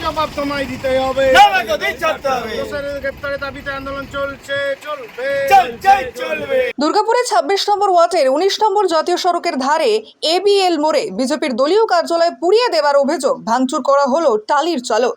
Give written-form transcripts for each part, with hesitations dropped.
জবাব তোমায় দিতে হবে। গ্রেপ্তারের দাবিতে আন্দোলন চলছে, চলবে। দুর্গাপুরে ২৬ নম্বর ওয়ার্ডের ১৯ নম্বর জাতীয় সড়কের ধারে এবিএল মোড়ে বিজেপির দলীয় কার্যালয় পুড়িয়ে দেওয়ার অভিযোগ। ভাঙচুর করা হলো টালির চালও।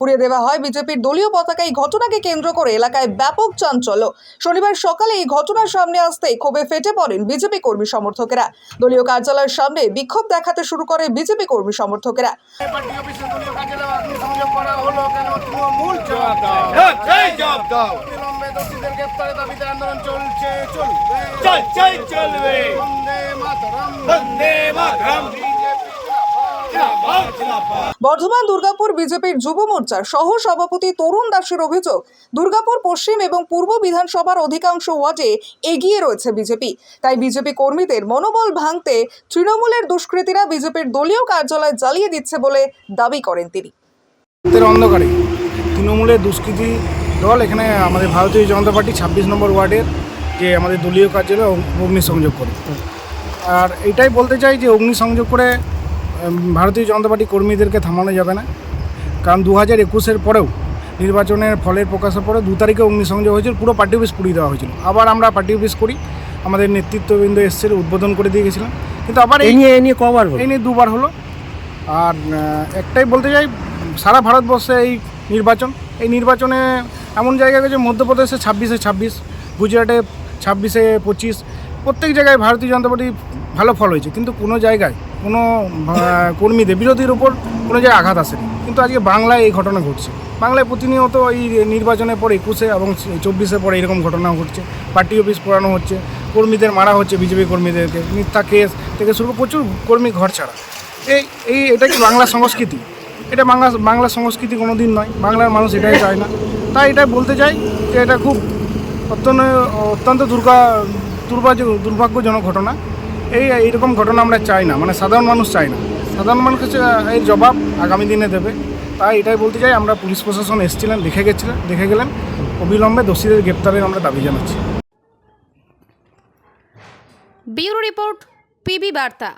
পুড়িয়ে দেওয়া হয় বিজেপির দলীয় পতাকা। এই ঘটনাকে কেন্দ্র করে এলাকায় ব্যাপক চাঞ্চল্য। শনিবার সকালে এই ঘটনার সামনে আসতেই ক্ষোভে ফেটে পড়েন বিজেপি কর্মী সমর্থকেরা। দলীয় কার্যালয়ের সামনে বিক্ষোভ দেখাতে শুরু করে বিজেপি কর্মী সমর্থকেরা। আন্দোলন চলছে, চলবে। বর্ধমান দুর্গাপুর বিজেপির যুব মোর্চার সহ সভাপতি তরুণ দাসের অভিযোগ, দুর্গাপুর পশ্চিম এবং পূর্ব বিধানসভার অধিকাংশ ওয়ার্ডে এগিয়ে রয়েছে বিজেপি। তাই বিজেপি কর্মীদের মনোবল ভাঙতে তৃণমূলের দুষ্কৃতীরা বিজেপির দলীয় কার্যালয় জ্বালিয়ে দিচ্ছে বলে দাবি করেন তিনি। অন্ধকারে তৃণমূলের দুষ্কৃতী দল এখানে আমাদের ভারতীয় জনতা পার্টি ২৬ নম্বর ওয়ার্ডের যে আমাদের দলীয় কার্যালয় অগ্নিসংযোগ করে। আর এটাই বলতে চাই যে অগ্নিসংযোগ করে ভারতীয় জনতা পার্টি কর্মীদেরকে থামানো যাবে না। কারণ ২০২১-এর পরেও নির্বাচনের ফলের প্রকাশের পরে ২ তারিখে অগ্নিসংযোগ হয়েছিল, পুরো পার্টি অফিস পুড়িয়ে দেওয়া হয়েছিল। আবার আমরা পার্টি অফিস করি, আমাদের নেতৃত্ববৃন্দ এসেছিল, উদ্বোধন করে দিয়ে গেছিলাম। কিন্তু আবার এই নিয়ে কবার হলো? এই নিয়ে 2বার হলো। আর একটাই বলতে চাই, সারা ভারতবর্ষে এই নির্বাচনে এমন জায়গায় গেছে, মধ্যপ্রদেশে 26-এ 26, গুজরাটে 26-এ 25, প্রত্যেক জায়গায় ভারতীয় জনতা পার্টি ভালো ফল হয়েছে। কিন্তু কোনো জায়গায় কোনো কর্মীদের বিরোধীর ওপর কোনো জায়গায় আঘাত আসেনি। কিন্তু আজকে বাংলায় এই ঘটনা ঘটছে। বাংলায় প্রতিনিয়ত এই নির্বাচনের পর 21-এ এবং 24-এর পরে এরকম ঘটনা ঘটছে। পার্টি অফিস পোড়ানো হচ্ছে, কর্মীদের মারা হচ্ছে, বিজেপি কর্মীদেরকে মিথ্যা কেস থেকে শুরু করে প্রচুর কর্মী ঘর ছাড়া। এটা কি বাংলা সংস্কৃতি? এটা বাংলা সংস্কৃতি কোনো দিন নয়। বাংলার মানুষ এটাই চায় না। তাই এটাই বলতে চাই যে এটা খুব অত্যন্ত দুর্ভাগ্যজনক ঘটনা। এইরকম ঘটনা আমরা চাই না, মানে সাধারণ মানুষ চাই না। সাধারণ মানুষ এর জবাব আগামী দিনে দেবে। তাই এটাই বলতে চাই, আমরা পুলিশ প্রশাসন এসেছিলেন, দেখে গেলেন। অবিলম্বে দোষীদের গ্রেপ্তারের আমরা দাবি জানাচ্ছি। ব্যুরো রিপোর্ট, পিবি বার্তা।